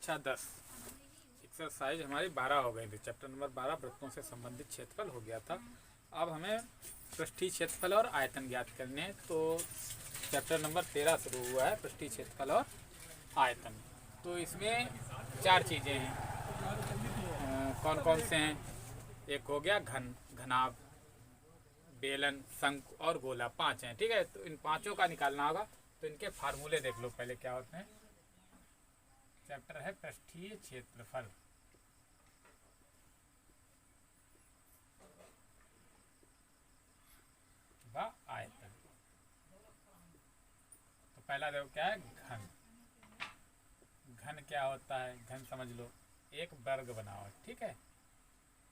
कक्षा 10 एक्सरसाइज हमारी 12 हो गई थी। चैप्टर नंबर 12 वृत्तों से संबंधित क्षेत्रफल हो गया था। अब हमें पृष्ठीय क्षेत्रफल और आयतन ज्ञात करने हैं। तो चैप्टर नंबर 13 शुरू हुआ है, पृष्ठीय क्षेत्रफल और आयतन। तो इसमें 4 चीज़ें हैं। कौन कौन से हैं? एक हो गया घनाभ, बेलन, शंकु और गोला। 5 हैं, ठीक है। तो इन 5 का निकालना होगा। तो इनके फार्मूले देख लो पहले क्या होते हैं। चैप्टर है पृष्ठीय क्षेत्रफल। व आयतन। तो पहला देखो क्या है, घन। घन क्या होता है? घन समझ लो एक वर्ग बनाओ, ठीक है।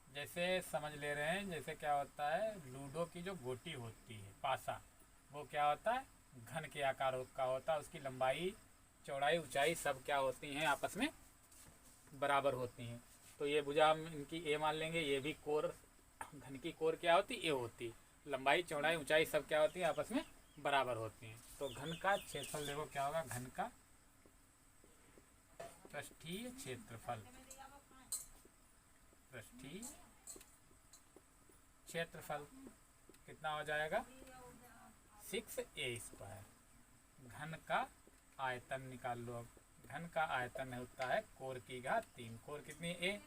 जैसे समझ ले रहे हैं, जैसे क्या होता है, लूडो की जो गोटी होती है, पासा, वो क्या होता है, घन के आकार का होता है। उसकी लंबाई, चौड़ाई, ऊंचाई सब क्या होती हैं, आपस में बराबर होती हैं। तो ये भुजा हम इनकी ए मान लेंगे। ये भी कोर, घन की कोर क्या होती है, ए होती है। लंबाई, चौड़ाई, ऊंचाई सब क्या होती है, आपस में बराबर होती हैं। तो घन का क्षेत्रफल देखो क्या होगा, घन का पृष्ठीय क्षेत्रफल। पृष्ठीय क्षेत्रफल कितना हो जाएगा, 6a²। घन का आयतन निकाल लो। अब घन का आयतन होता है कोर की घात 3। कोर कितनी, a,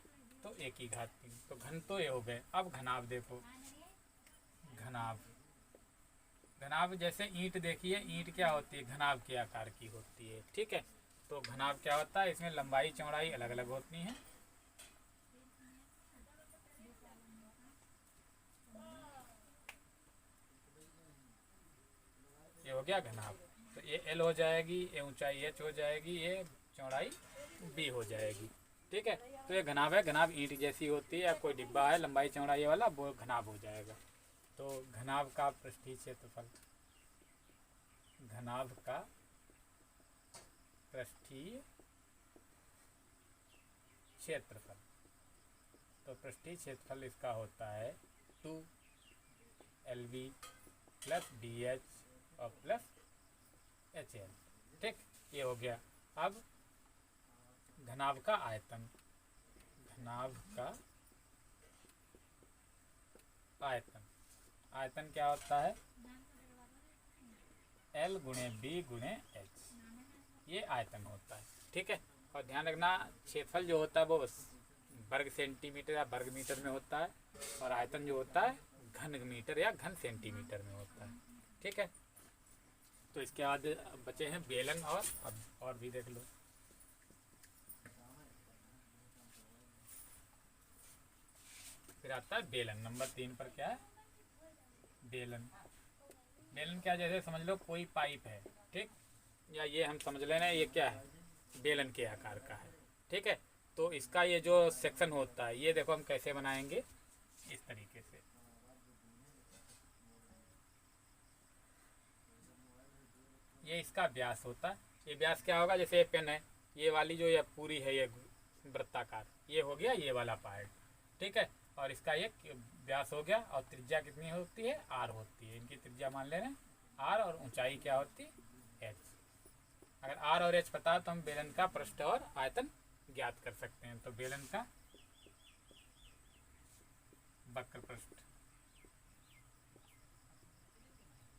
तो a की घात 3। तो घन तो ये हो गए। अब घनाभ देखो, घनाभ। घनाभ जैसे ईंट देखिए, ईंट क्या होती है, घनाभ के आकार की होती है, ठीक है। तो घनाभ क्या होता है, इसमें लंबाई चौड़ाई अलग अलग होती हैं। ये हो गया घनाभ। तो ये l हो जाएगी, ये ऊंचाई h हो जाएगी, ये चौड़ाई b हो जाएगी, ठीक है। तो ये घनाभ है। घनाभ ईंट जैसी होती है, या कोई डिब्बा है लंबाई चौड़ाई वाला, वो घनाभ हो जाएगा। तो घनाभ का पृष्ठीय क्षेत्रफल, घनाभ का पृष्ठीय क्षेत्रफल। तो पृष्ठीय क्षेत्रफल इसका होता है 2LV प्लस BH और प्लस HL, ठीक। ये हो गया। अब घनाभ का आयतन, घनाभ का आयतन, आयतन क्या होता है, L गुणे B गुणे H, ये आयतन होता है, ठीक है। और ध्यान रखना, क्षेत्रफल जो होता है वो वर्ग सेंटीमीटर या वर्ग मीटर में होता है, और आयतन जो होता है घन मीटर या घन सेंटीमीटर में होता है, ठीक है। तो इसके बाद बचे हैं बेलन और भी देख लो। फिर आता है बेलन। नंबर 3 पर क्या है, बेलन। बेलन क्या, जैसे समझ लो कोई पाइप है, ठीक, या ये हम समझ लेना ये क्या है, बेलन के आकार का है, ठीक है। तो इसका ये जो सेक्शन होता है, ये देखो हम कैसे बनाएंगे, इस तरीके से। ये इसका व्यास होता है। ये व्यास क्या होगा, जैसे ये पेन है, ये वाली जो ये पूरी है, ये वृत्ताकार, ये हो गया ये वाला पार्ट, ठीक है। और इसका ये व्यास हो गया। और त्रिज्या कितनी होती है, r होती है। इनकी त्रिज्या मान ले रहे हैं r, और ऊंचाई क्या होती है, h। अगर r और h पता है तो हम बेलन का पृष्ठ और आयतन ज्ञात कर सकते हैं। तो बेलन का वक्र पृष्ठ,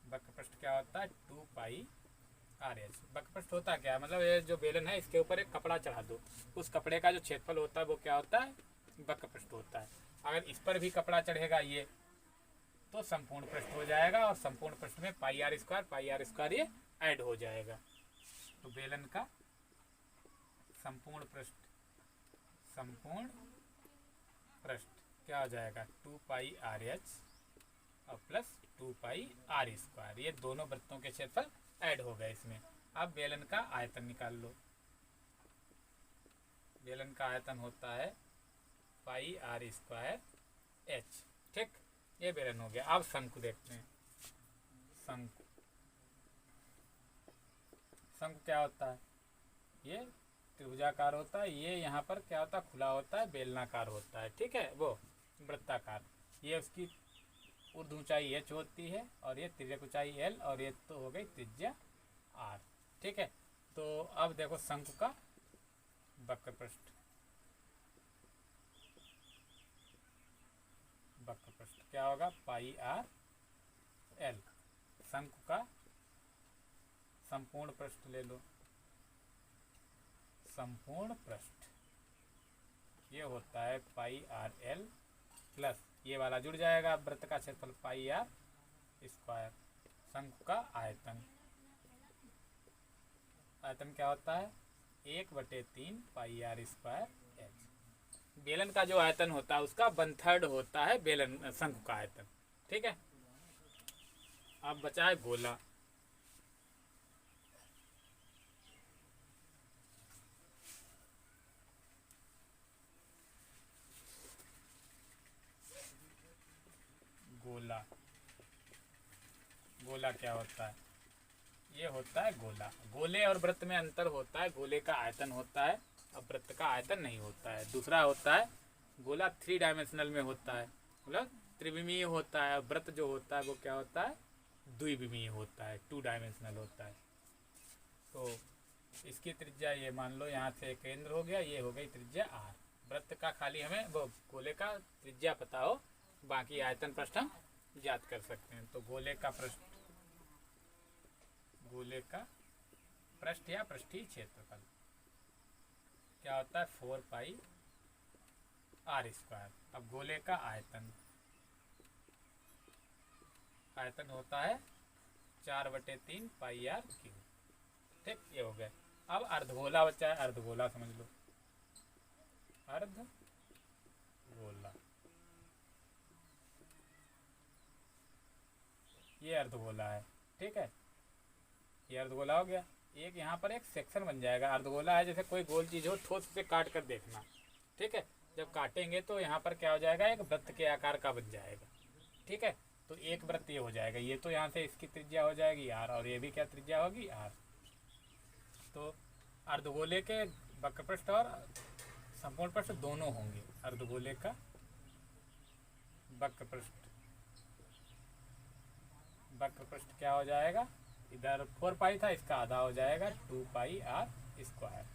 वक्र पृष्ठ क्या होता है, 2πr/h। वक्र पृष्ठ होता क्या है, मतलब ये जो बेलन है इसके ऊपर एक कपड़ा चढ़ा दो, उस कपड़े का जो क्षेत्रफल होता है वो क्या होता है, वक्र पृष्ठ होता है। अगर इस पर भी कपड़ा चढ़ेगा ये, तो संपूर्ण पृष्ठ हो जाएगा। और संपूर्ण पृष्ठ में πr² ये ऐड हो जाएगा। तो बेलन का संपूर्ण पृष्ठ, संपूर्ण पृष्ठ क्या हो जाएगा, 2πr/h और प्लस 2πr²। ये दोनों वृत्तों के क्षेत्रफल ऐड हो गए इसमें। अब बेलन का आयतन निकाल लो। बेलन का आयतन होता है πr²h, ठीक। ये बेलन हो गया। अब शंकु देखते हैं। शंकु, शंकु क्या होता है, ये त्रिभुजाकार होता है। ये यहाँ पर क्या होता है, खुला होता है, बेलनाकार होता है, ठीक है, वो वृत्ताकार। ये उसकी ऊर्ध्व ऊंचाई h होती है, और ये तिर्यक ऊंचाई l, और ये तो हो गई त्रिज्या r, ठीक है। तो अब देखो शंकु का वक्र पृष्ठ, वक्र पृष्ठ क्या होगा, पाई आर एल। शंकु का संपूर्ण पृष्ठ ले लो, संपूर्ण पृष्ठ ये होता है पाई आर एल प्लस ये वाला जुड़ जाएगा वृत्त का क्षेत्रफल पाई आर स्क्वायर। शंकु का आयतन, आयतन क्या होता है 1/3 पाई आर स्क्वायर एच। बेलन का जो आयतन होता है उसका 1/3 होता है बेलन शंकु का आयतन, ठीक है। अब बचा है गोला। गोला, गोला क्या होता है, ये होता है गोला। गोले और वृत्त में अंतर होता है, गोले का आयतन होता है और वृत्त का आयतन नहीं होता है। दूसरा होता है गोला 3 डायमेंशनल में होता है, मतलब त्रिविमीय होता है। वृत्त जो होता है वो क्या होता है, द्विविमीय होता है, 2 डायमेंशनल होता है। तो इसकी त्रिज्या ये मान लो यहाँ से केंद्र हो गया, ये हो गई त्रिज्या आर। वृत्त का खाली हमें वो गोले का त्रिज्या पता हो, बाकी आयतन पृष्ठ हम याद कर सकते हैं। तो गोले का पृष्ठ, गोले का पृष्ठ या पृष्ठीय क्षेत्रफल क्या होता है 4 पाई आर स्क्वायर। अब गोले का आयतन, आयतन होता है 4/3 पाई आर क्यूब, ठीक। ये हो गया। अब अर्धगोला बचा है, अर्धगोला समझ लो, अर्धगोला, ये अर्धगोला है, ठीक है। ये अर्धगोला हो गया। एक यहाँ पर एक सेक्शन बन जाएगा। अर्धगोला है जैसे कोई गोल चीज़ हो, ठोस से काट कर देखना, ठीक है। जब काटेंगे तो यहाँ पर क्या हो जाएगा, एक वृत्त के आकार का बन जाएगा, ठीक है। तो एक वृत्त ये हो जाएगा। ये तो यहाँ से इसकी त्रिज्या हो जाएगी आर, और ये भी क्या त्रिज्या होगी आर। तो अर्धगोले के वक्र पृष्ठ और संपूर्ण पृष्ठ दोनों होंगे। अर्धगोले का वक्र पृष्ठ, वक्र पृष्ठ क्या हो जाएगा, इधर 4 पाई था, इसका आधा हो जाएगा 2 पाई आर स्क्वायर।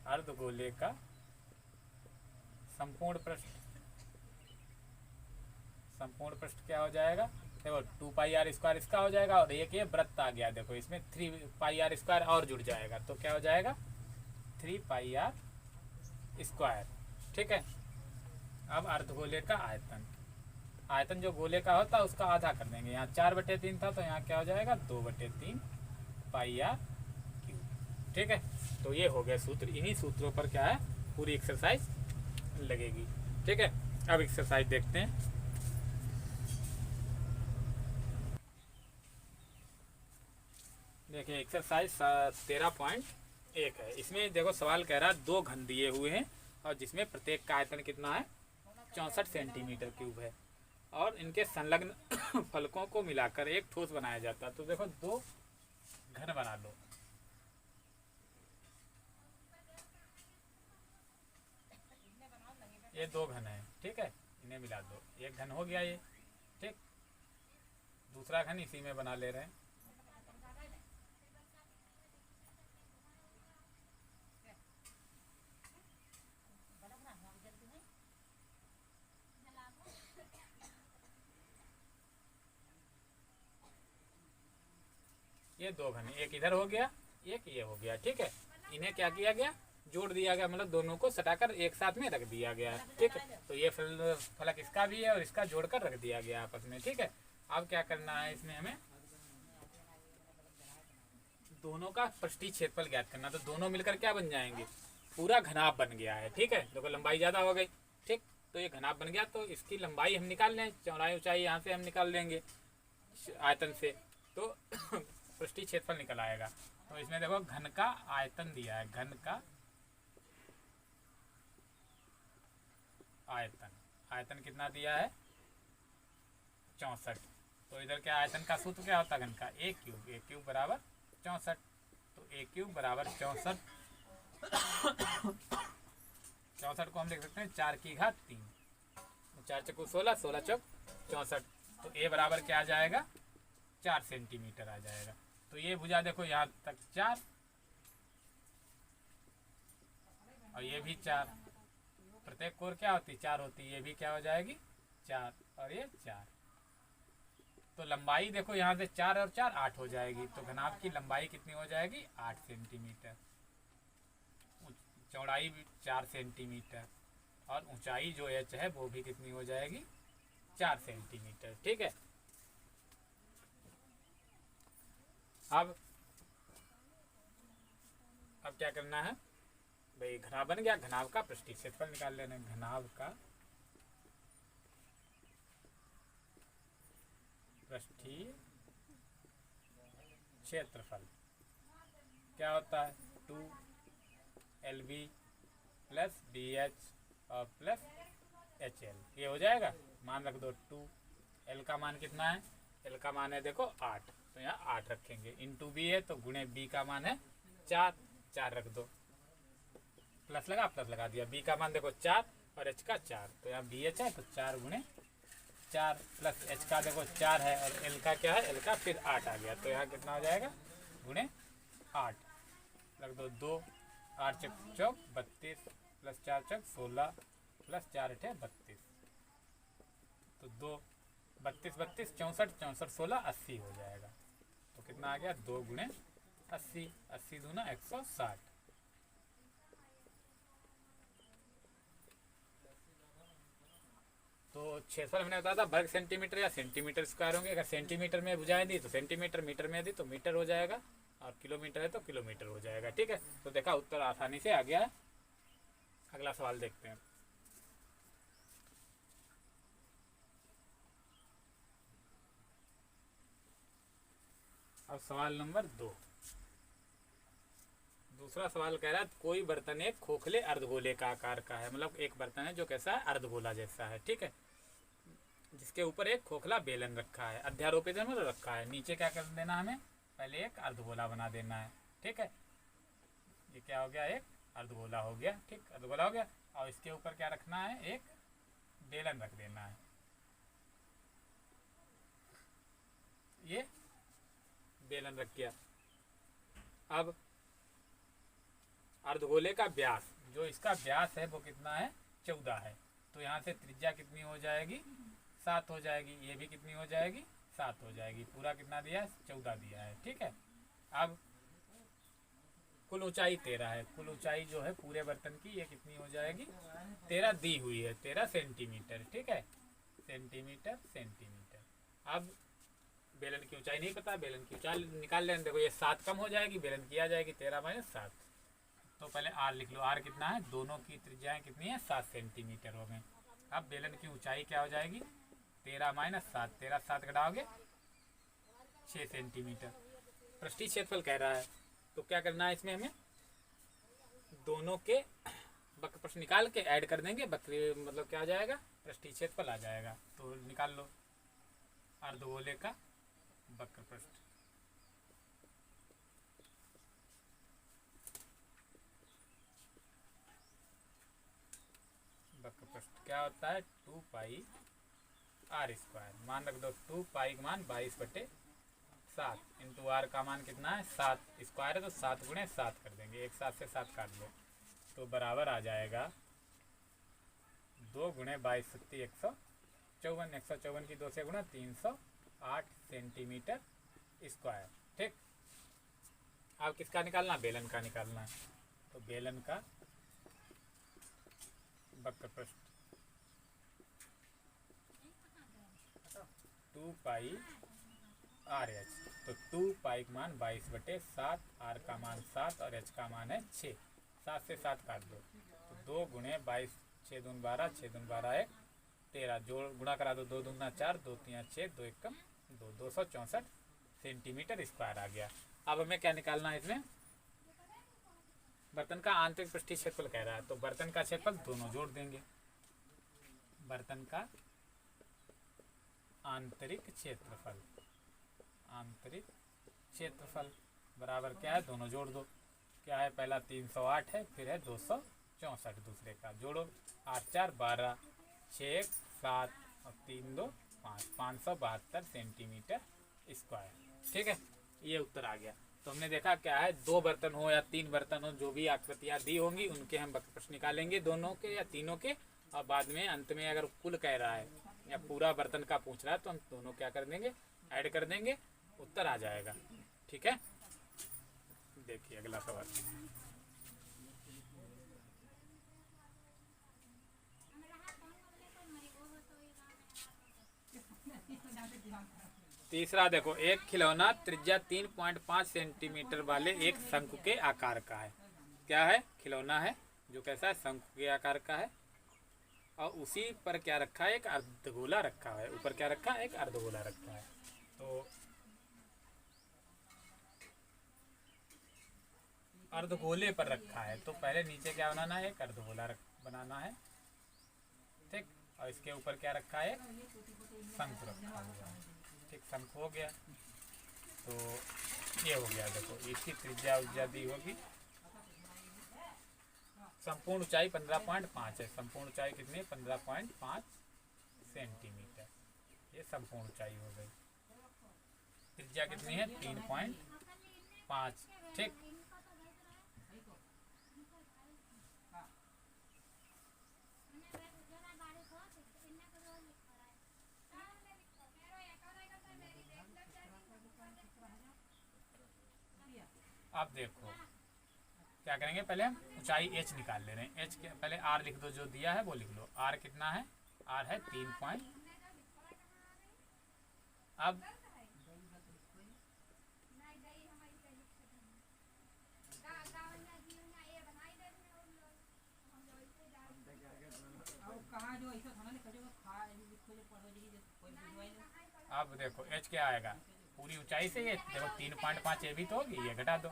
अर्धगोले का संपूर्ण पृष्ठ, संपूर्ण पृष्ठ क्या हो जाएगा, देखो 2 पाई आर स्क्वायर इसका हो जाएगा, और एक ये वृत्त आ गया, देखो इसमें 3 पाई आर स्क्वायर और जुड़ जाएगा, तो क्या हो जाएगा 3 पाई आर स्क्वायर, ठीक है। अब अर्धगोले का आयतन, आयतन जो गोले का होता है उसका आधा कर देंगे। यहाँ 4/3 था तो यहाँ क्या हो जाएगा 2/3 पाई आर क्यूब, ठीक है। तो ये हो गया सूत्र। इन्हीं सूत्रों पर क्या है पूरी एक्सरसाइज लगेगी, ठीक है। अब एक्सरसाइज देखते हैं। देखिए एक्सरसाइज 13.1 है। इसमें देखो सवाल कह रहा है 2 घन दिए हुए हैं और जिसमें प्रत्येक का आयतन कितना है 64 सेंटीमीटर क्यूब है, और इनके संलग्न फलकों को मिलाकर एक ठोस बनाया जाता है। तो देखो 2 घन बना लो। ये 2 घन है, ठीक है, इन्हें मिला दो, एक घन हो गया ये, ठीक। दूसरा घन इसी में बना ले रहे हैं। ये 2 घन, एक इधर हो गया, एक ये हो गया, ठीक है। इन्हें क्या किया गया, जोड़ दिया गया, मतलब दोनों को सटाकर एक साथ में रख दिया गया, ठीक है। तो ये फलक इसका भी है और इसका जोड़कर रख दिया गया आपस में, ठीक है। अब क्या करना है इसमें, हमें दोनों का पृष्ठीय क्षेत्रफल ज्ञात करना। तो दोनों मिलकर क्या बन जाएंगे, पूरा घनाभ बन गया है, ठीक है। देखो लंबाई ज़्यादा हो गई, ठीक। तो ये घनाभ बन गया, तो इसकी लंबाई हम निकाल लें, चौड़ाई ऊंचाई यहाँ से हम निकाल लेंगे आयतन से, तो पृष्ठीय क्षेत्रफल निकल आएगा। तो इसमें देखो घन का आयतन दिया है, घन का आयतन, आयतन कितना दिया है 64। तो इधर क्या आयतन का सूत्र क्या होता है घन का, a क्यूब, a क्यूब बराबर 64। तो a क्यूब बराबर 64, 64 को हम लिख सकते हैं 4 की घात 3, 4 चौको 16, 16 चौक 64। तो a बराबर क्या आ जाएगा 4 सेंटीमीटर आ जाएगा। तो ये भुजा देखो यहाँ तक 4, और ये भी 4, प्रत्येक कोर क्या होती 4 होती, ये भी क्या हो जाएगी 4 और ये 4। तो लंबाई देखो यहाँ से 4 और 4 8 हो जाएगी। तो घनाभ की लंबाई कितनी हो जाएगी 8 सेंटीमीटर, चौड़ाई भी 4 सेंटीमीटर और ऊंचाई जो h है वो भी कितनी हो जाएगी 4 सेंटीमीटर। ठीक है। अब क्या करना है भाई, घनाभ बन गया, घनाभ का पृष्ठीय क्षेत्रफल निकाल लेना है। घनाभ का पृष्ठीय क्षेत्रफल क्या होता है 2LB प्लस BH और प्लस HL, ये हो जाएगा। मान रख दो 2L का मान कितना है, L का मान है देखो 8, तो यहाँ 8 रखेंगे, इंटू B है तो गुणे B का मान है 4, 4 रख दो, प्लस लगा दिया। B का मान देखो 4 और H का 4, तो यहाँ BH है तो 4 गुणे 4 प्लस H का देखो 4 है और L का क्या है, L का फिर 8 आ गया, तो यहाँ कितना हो जाएगा गुणे 8, रख दो 2, 8 चौक 32 प्लस 4 चौक 16 प्लस 4 अठे 32, तो 2 32 32 64 64 16 80 हो जाएगा। तो कितना आ गया 2 गुणे 80, 80 दूना 160। तो क्षेत्रफल हमने बताया था वर्ग सेंटीमीटर या सेंटीमीटर स्क्वायर होंगे। अगर सेंटीमीटर में भुजाएं दी तो सेंटीमीटर, मीटर में दी तो मीटर हो जाएगा और किलोमीटर है तो किलोमीटर हो जाएगा। ठीक है। तो देखा उत्तर आसानी से आ गया है। अगला सवाल देखते हैं। अब सवाल नंबर 2, दूसरा सवाल कह रहा है कोई बर्तन एक खोखले अर्धगोले का आकार का है, मतलब एक बर्तन है जो कैसा है अर्धगोला जैसा है। ठीक है। जिसके ऊपर एक खोखला बेलन रखा है, अध्यारोपित में रखा है। नीचे क्या कर देना हमें, पहले एक अर्धगोला बना देना है। ठीक है। ये क्या हो गया, एक अर्धगोला हो गया। ठीक, अर्धगोला हो गया और इसके ऊपर क्या रखना है, एक बेलन रख देना है। ये बेलन रख गया। अब अर्धगोले का व्यास, जो इसका व्यास है वो कितना है 14 है, तो यहाँ से त्रिज्या कितनी हो जाएगी 7 हो जाएगी, ये भी कितनी हो जाएगी 7 हो जाएगी। पूरा कितना दिया है 14 दिया है। ठीक है। अब कुल ऊंचाई 13 है, कुल ऊंचाई जो है पूरे बर्तन की ये कितनी हो जाएगी 13 दी हुई है, 13 सेंटीमीटर। ठीक है, सेंटीमीटर सेंटीमीटर। अब बेलन की ऊंचाई नहीं पता, बेलन की ऊंचाई निकाल लेना। देखो ये 7 कम हो जाएगी, बेलन की आ जाएगी 13 माइनस 7। तो पहले R लिख लो, R कितना है, दोनों की त्रिज्याएं कितनी है 7 सेंटीमीटर हो गए। अब बेलन की ऊंचाई क्या हो जाएगी 13 माइनस 7, 13 7 घटाओगे 6 सेंटीमीटर। पृष्ठीय क्षेत्रफल कह रहा है तो क्या करना है इसमें, हमें दोनों के वक्र प्रश्न निकाल के ऐड कर देंगे, वक्र मतलब क्या आ जाएगा पृष्ठीय क्षेत्रफल आ जाएगा। तो निकाल लो अर्धगोले का वक्र पृष्ठ। वक्र पृष्ठ क्या होता है 2 पाई R स्क्वायर। मान रख दो 2 पाई का मान 22/7 इंटू R का मान कितना है 7, स्क्वायर है तो 7 गुणे 7 कर देंगे, एक साथ से 7 काट लो तो बराबर आ जाएगा 2 गुणे 22 सत्ती 154, 154 की 2 से गुणा 308 सेंटीमीटर स्क्वायर। ठीक। अब किसका निकालना, बेलन का निकालना है। तो बेलन का वक्र पृष्ठ 2 पाई RH। तो 2 पाई का मान 22/7, R का मान 7 और H का मान है 6, 7 से 7 काट दो तो 2 गुणे 22, 6 दून 12, 6 दून 12 1 13, जोड़ गुणा करा दो 2 दूना 4, 2 3 6, 2 1 2, 264 सेंटीमीटर स्क्वायर आ गया। अब हमें क्या निकालना है इसमें, बर्तन का आंतरिक पृष्ठीय क्षेत्रफल कह रहा है तो बर्तन का क्षेत्रफल दोनों जोड़ देंगे। बर्तन का आंतरिक क्षेत्रफल, आंतरिक क्षेत्रफल बराबर क्या है, दोनों जोड़ दो। क्या है, पहला 308 है, फिर है 264 दूसरे का, जोड़ो 8 4 12, 6 1 7 और 3 2 5, 572 सेंटीमीटर स्क्वायर। ठीक है, ये उत्तर आ गया। तो हमने देखा क्या है, 2 बर्तन हो या 3 बर्तन हो, जो भी आकृतियाँ दी होंगी उनके हम वक्र प्रश्न निकालेंगे, दोनों के या तीनों के, और बाद में अंत में अगर कुल कह रहा है या पूरा बर्तन का पूछ रहा है तो हम दोनों क्या कर देंगे, ऐड कर देंगे, उत्तर आ जाएगा। ठीक है, देखिए अगला सवाल। तीसरा देखो, एक खिलौना त्रिज्या 3.5 सेंटीमीटर वाले एक शंकु के आकार का है। क्या है, खिलौना है जो कैसा है, शंकु के आकार का है, और उसी पर क्या रखा है, एक अर्धगोला रखा है। ऊपर क्या रखा है, एक अर्धगोला रखा है। तो अर्धगोले पर रखा है, तो पहले नीचे क्या बनाना है, एक अर्धगोला बनाना है, ठीक। और इसके ऊपर क्या रखा है, शंकु रखा हुआ है, ठीक। शंकु हो गया, तो ये हो गया। देखो इसकी त्रिज्या उज्जा दी होगी, संपूर्ण ऊंचाई 15.5 है। संपूर्ण ऊंचाई कितनी है, 15.5 सेंटीमीटर। ये संपूर्ण ऊंचाई हो गई। त्रिज्या कितनी है, 3.5, ठीक। अब देखो क्या करेंगे, पहले हम ऊंचाई h निकाल ले रहे हैं। h के पहले r लिख दो, जो दिया है वो लिख लो। r कितना है, r है 3 अब देखो h क्या आएगा, पूरी ऊंचाई से ये देखो 3.5 ये भी तो होगी, ये घटा दो।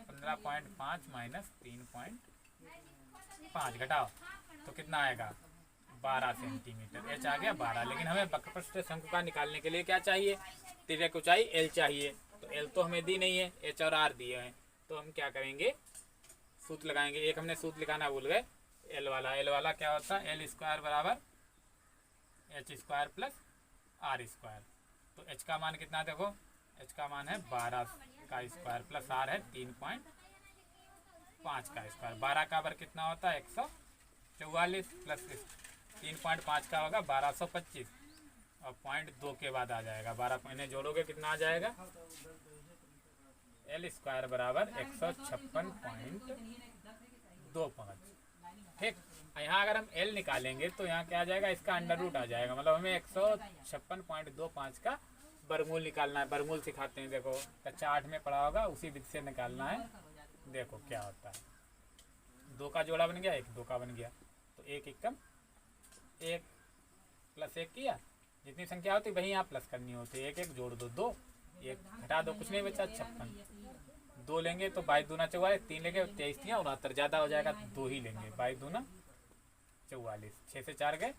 15.5 माइनस 3.5 घटाओ तो कितना आएगा, 12 सेंटीमीटर। एच आ गया 12। लेकिन हमें वक्रपृष्ठ शंकु का निकालने के लिए क्या चाहिए, तिर्यक ऊंचाई एल चाहिए। तो एल तो हमें दी नहीं है, एच और आर दिए हैं। तो हम क्या करेंगे, सूत्र लगाएंगे। एक हमने सूत्र लिखाना भूल गए, एल वाला। एल वाला क्या होता है, एल स्क्वायर बराबर h square plus r square. तो एच का मान कितना, देखो एच का मान है 12 का स्क्वायर प्लस आर है 3.5 का स्क्वायर। 12 का वर्ग कितना होता है, 144 प्लस 3.5 का होगा 1225, और 0.2 के बाद आ जाएगा 12 महीने जोड़ोगे कितना आ जाएगा, एल स्क्वायर बराबर 156.25। ठीक। यहाँ अगर हम एल निकालेंगे तो यहाँ क्या आ जाएगा, इसका अंडर रूट आ जाएगा। मतलब हमें 156.25 का वर्गमूल निकालना है। वर्गमूल सिखाते हैं, देखो कक्षा 8 में पढ़ा होगा, उसी विधि से निकालना है। देखो क्या होता है, 2 का जोड़ा बन गया, 1 2 का बन गया, तो 1 एकम 1 प्लस 1 किया, जितनी संख्या होती वही यहाँ प्लस करनी होती है। 1 1 जोड़ दो 2, 1 घटा दो, कुछ नहीं बचा 56। 2 लेंगे तो 22 दूना 44, 3 लेंगे 23 3 69, ज़्यादा हो जाएगा 2 ही लेंगे। 22 दूना 44, 6 से 4 गए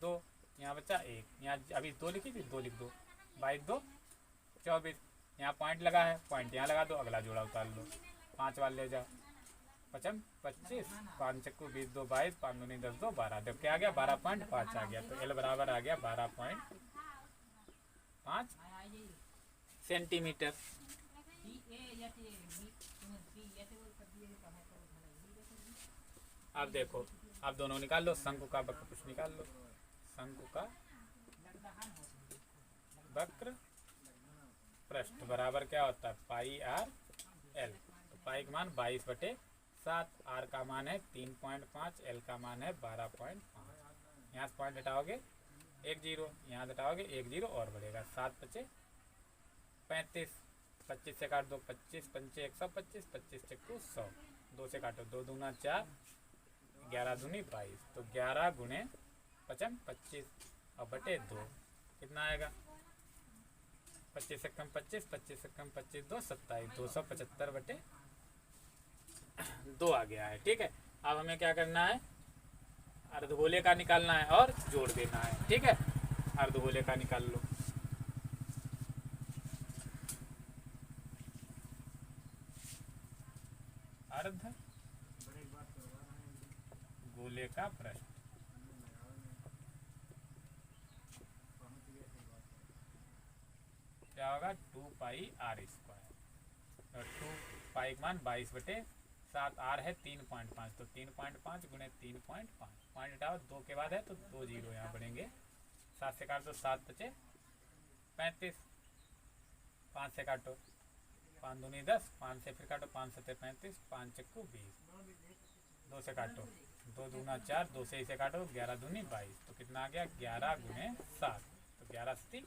2, यहाँ बचा 1, यहाँ अभी 2 लिखी थी 2 लिख दो, 22 2 24, यहाँ पॉइंट लगा है, पॉइंट यहाँ लगा दो, अगला जोड़ा उतार लो, 5 वाले ले जाओ, 55 25, 5 चक्कू 20 2 22, 5 दूनी 10 2 12। देखो क्या आ गया, 12.5 आ गया। तो एल बराबर आ गया 12.5 सेंटीमीटर। अब देखो, अब दोनों निकाल लो, शंकु का वक्र पृष्ठ निकाल लो। शंकु का वक्र पृष्ठ बराबर क्या होता है, पाई आर एल। तो पाई का मान 22/7, आर का मान है 3.5, एल का मान है 12.5। यहाँ से पॉइंट हटाओगे 1 0, यहाँ से हटाओगे 1 0 और बढ़ेगा, 7 5 35, 25 से काट दो 25 5 125, 25 चक्कू 100, 2 से काटो 2 दूना 4, 11 दूनी 22। तो 11 गुणे 55 25 और बटे 2 कितना आएगा, 25 से कम 25, 25 से कम 25 2 27, 275/2 आ गया है। ठीक है। अब हमें क्या करना है, अर्धगोले का निकालना है और जोड़ देना है। ठीक है, अर्धगोले का निकाल लो। अर्ध गोले का पृष्ठ, क्या होगा 2 पाई आर स्क्वायर, और 2 पाई का मान 22/7, आर है 3.5, तो 3.5 गुणे 3.5, पॉइंट हटाओ 2 के बाद है तो 2 जीरो यहाँ बढ़ेंगे, 7 से काटो 7 बचे 35, 5 से काटो 5 दूनी 10, 5 से फिर काटो 5 7 35, 5 चक्कू 20, 2 से काटो 2 दूना 4, 2 से इसे काटो 11 दूनी 22, तो कितना आ गया 11 गुणे 7, तो 11 सती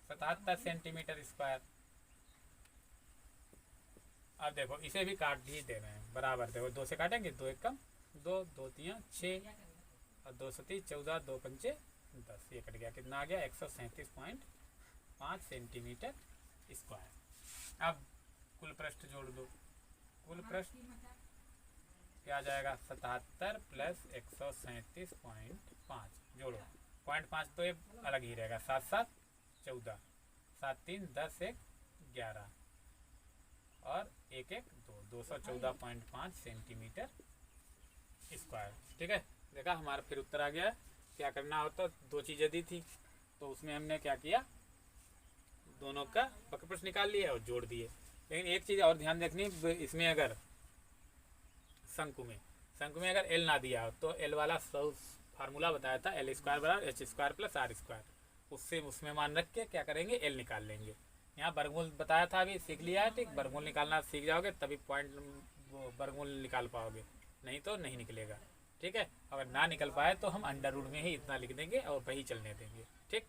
77 सेंटीमीटर स्क्वायर। अब देखो इसे भी काट ही दे रहे हैं बराबर, देखो 2 से काटेंगे 2 एक कम 2, 2 3 6 और 2 सती 14, 2 पंचे 10, ये कट गया, कितना आ गया 137.5 सेंटीमीटर स्क्वायर। अब कुल पृष्ठ जोड़ दो, कुल पृष्ठ क्या आ जाएगा 77 प्लस 137.5, जोड़ो 0.5 तो ये अलग ही रहेगा, 7 7 14, 7 3 10 1 11 और 1 1 2, 214.5 सेंटीमीटर स्क्वायर। ठीक है, देखा हमारा फिर उत्तर आ गया। क्या करना होता, 2 चीज़ें दी थी तो उसमें हमने क्या किया, दोनों का वक्र प्रश्न निकाल लिया और जोड़ दिए। लेकिन एक चीज़ और ध्यान रखनी, इसमें अगर शंकु में अगर एल ना दिया हो तो एल वाला फार्मूला बताया था, एल स्क्वायर बराबर h square plus r square, उससे उसमें मान रख के क्या करेंगे एल निकाल लेंगे। यहाँ वर्गमूल बताया था, अभी सीख लिया है, ठीक, वर्गमूल निकालना सीख जाओगे तभी पॉइंट वर्गमूल निकाल पाओगे, नहीं तो नहीं निकलेगा। ठीक है, अगर ना निकल पाए तो हम अंडर रूट में ही इतना लिख देंगे और वही चलने देंगे। ठीक,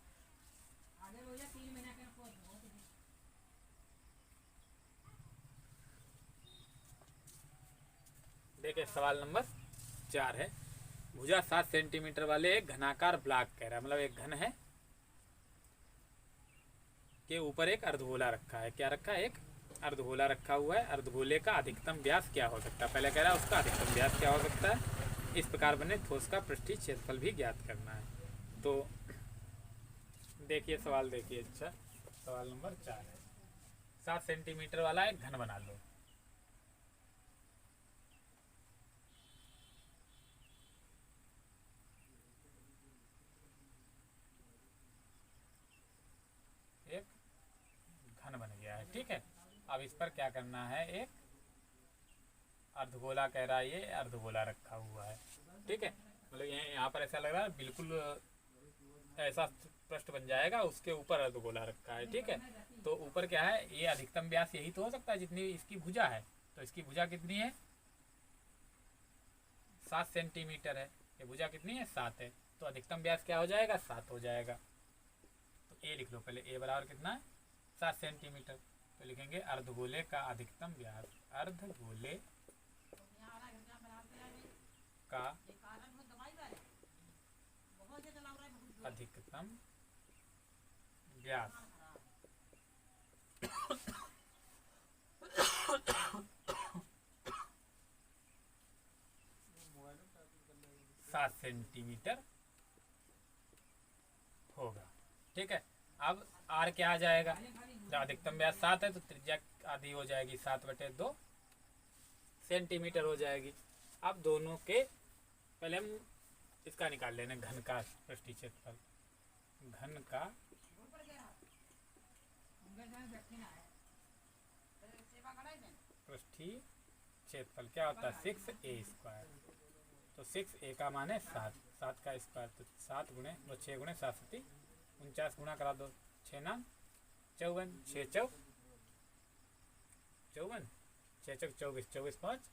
देखिए सवाल नंबर 4 है, भुजा 7 सेंटीमीटर वाले एक घनाकार ब्लॉक कह रहा है, मतलब एक घन है के ऊपर एक अर्धगोला रखा है। क्या रखा है, एक अर्धगोला रखा हुआ है। अर्धगोले का अधिकतम व्यास क्या हो सकता है, पहले कह रहा है उसका अधिकतम व्यास क्या हो सकता है। इस प्रकार बने ठोस का पृष्ठीय क्षेत्रफल भी ज्ञात करना है। तो देखिए सवाल, देखिए अच्छा, सवाल नंबर 4 है, 7 सेंटीमीटर वाला एक घन बना लो। एक घन बन गया है, ठीक है। अब इस पर क्या करना है, एक अर्धगोला कह रहा है, ये अर्धगोला रखा हुआ है, ठीक है। मतलब यहाँ पर ऐसा लग रहा है बिल्कुल ऐसा पृष्ठ बन जाएगा, उसके ऊपर अर्धगोला रखा है, ठीक है। तो ऊपर क्या है, ये अधिकतम व्यास यही तो हो सकता है जितनी इसकी भुजा है। तो इसकी भुजा कितनी है, 7 सेंटीमीटर है, ये भुजा कितनी है 7 है, तो अधिकतम व्यास क्या हो जाएगा 7 हो जाएगा। तो ए लिख लो पहले, ए बराबर कितना है 7 सेंटीमीटर। तो लिखेंगे अर्धगोले का अधिकतम व्यास, अर्धगोले का अधिकतम व्यास 7 सेंटीमीटर होगा, ठीक है। अब आर क्या आ जाएगा, जब अधिकतम व्यास 7 है तो त्रिज्या आधी हो जाएगी, 7/2 सेंटीमीटर हो जाएगी। अब दोनों के पहले हम इसका निकाल लेना, घन का पृष्ठीय क्षेत्रफल, घन का पृष्ठीय क्षेत्रफल क्या होता है 6a²। तो 6a का मान है 7, 7 का स्क्वायर, तो 7 गुणे 6 गुणे 7 सती 49, गुणा करा दो 6 नाम 54, 6 चौक 54, 6 चौक 24, 24 5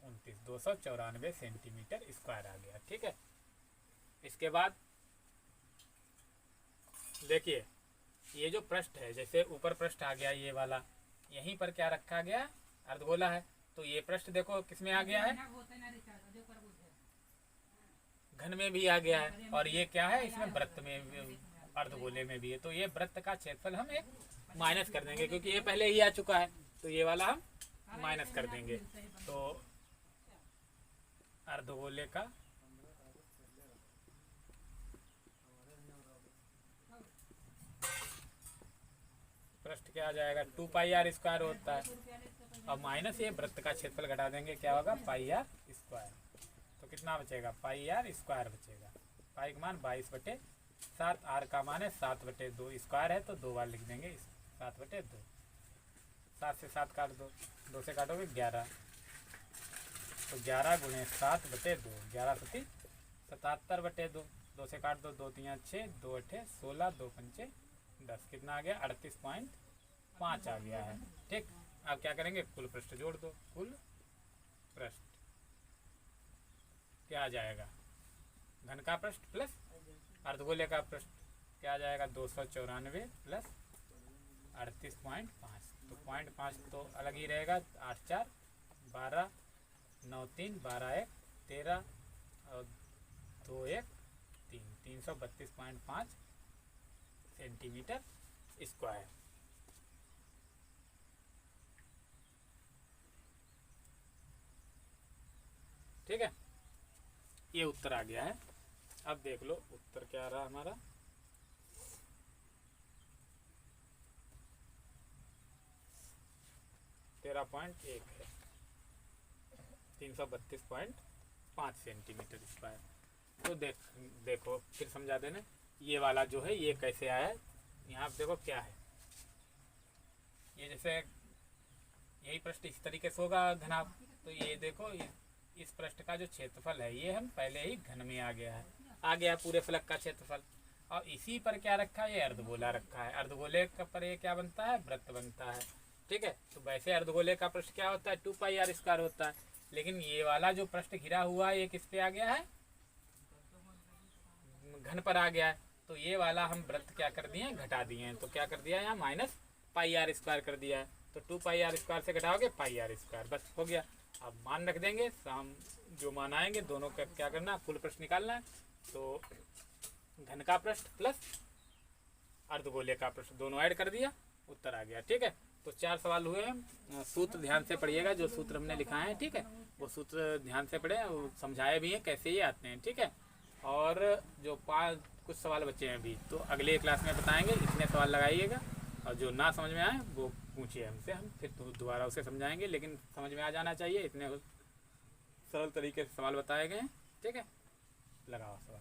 29, 294 सेंटीमीटर स्क्वायर आ गया, ठीक है। इसके बाद देखिए ये जो पृष्ठ है, जैसे ऊपर पृष्ठ आ गया ये वाला, यहीं पर क्या रखा गया अर्धगोला है, तो ये पृष्ठ देखो किसमें आ गया है, घन में भी आ गया है, और ये क्या है इसमें वृत्त में, अर्धगोले में भी है। तो ये वृत्त का क्षेत्रफल हम एक माइनस कर देंगे, क्योंकि ये पहले ही आ चुका है, तो ये वाला हम माइनस कर देंगे। तो अर्धगोले का पृष्ठ क्या आ जाएगा 2πr² होता है, और माइनस ये वृत्त का क्षेत्रफल घटा देंगे, क्या होगा πr²। तो कितना बचेगा πr² बचेगा, पाई का मान 22/4 7, आर का मान है 7/2, स्क्वायर है तो 2 बार लिख देंगे 7/2। 7 से 7 काट दो, 2 से काटोगे 11, तो 11 गुणे 7/2, 11 सती 77/2, 2 से काट दो, 2 3 6, 2 8 16, 2 5 10, कितना आ गया 38.5 आ गया है। ठीक, अब क्या करेंगे, कुल पृष्ठ जोड़ दो। कुल पृष्ठ क्या आ जाएगा, घन का पृष्ठ प्लस अर्धगोले का पृष्ठ क्या आ जाएगा, 294 प्लस 38.5, तो 0.5 तो अलग ही रहेगा, 8 4 12, 9 3 12 1 13 और 2 1 3, 332.5 सेंटीमीटर स्क्वायर। ठीक है, ये उत्तर आ गया है। अब देख लो उत्तर क्या आ रहा हमारा, तेरह पॉइंट एक है, 332.5 सेंटीमीटर स्क्वायर। तो देखो फिर समझा देना, ये वाला जो है ये कैसे आया है। यहाँ पे देखो क्या है, ये जैसे यही पृष्ठ इस तरीके से होगा घनाभ, तो ये देखो इस पृष्ठ का जो क्षेत्रफल है ये हम पहले ही घन में आ गया पूरे फलक का क्षेत्रफल, और इसी पर क्या रखा है, ये अर्धगोला रखा है। अर्धगोले का पर ये क्या बनता है, वृत्त बनता है। ठीक है, तो वैसे अर्धगोले का पृष्ठ क्या होता है, 2πr² होता है, लेकिन ये वाला जो पृष्ठ घिरा हुआ है ये किस पे आ गया है, घन पर आ गया है। तो ये वाला हम वृत्त क्या कर दिए, घटा दिए हैं, तो क्या कर दिया यहाँ -πr² कर दिया है, तो 2πr² से घटाओगे πr², बस हो गया। अब मान रख देंगे, हम जो मान आएंगे दोनों का क्या करना, कुल पृष्ठ निकालना है। तो घन का पृष्ठ प्लस अर्धगोले का पृष्ठ दोनों ऐड कर दिया, उत्तर आ गया। ठीक है, तो 4 सवाल हुए हैं। सूत्र ध्यान से पढ़िएगा, जो सूत्र हमने लिखा है, ठीक है, वो सूत्र ध्यान से पढ़े, वो समझाए भी हैं कैसे ये आते हैं। ठीक है, और जो कुछ सवाल बचे हैं अभी, तो अगले क्लास में बताएंगे, इतने सवाल लगाइएगा, और जो ना समझ में आए वो पूछिए हमसे, हम फिर दोबारा उसे समझाएंगे, लेकिन समझ में आ जाना चाहिए, इतने सरल तरीके से सवाल बताए गए हैं। ठीक है, लगाओ सवाल।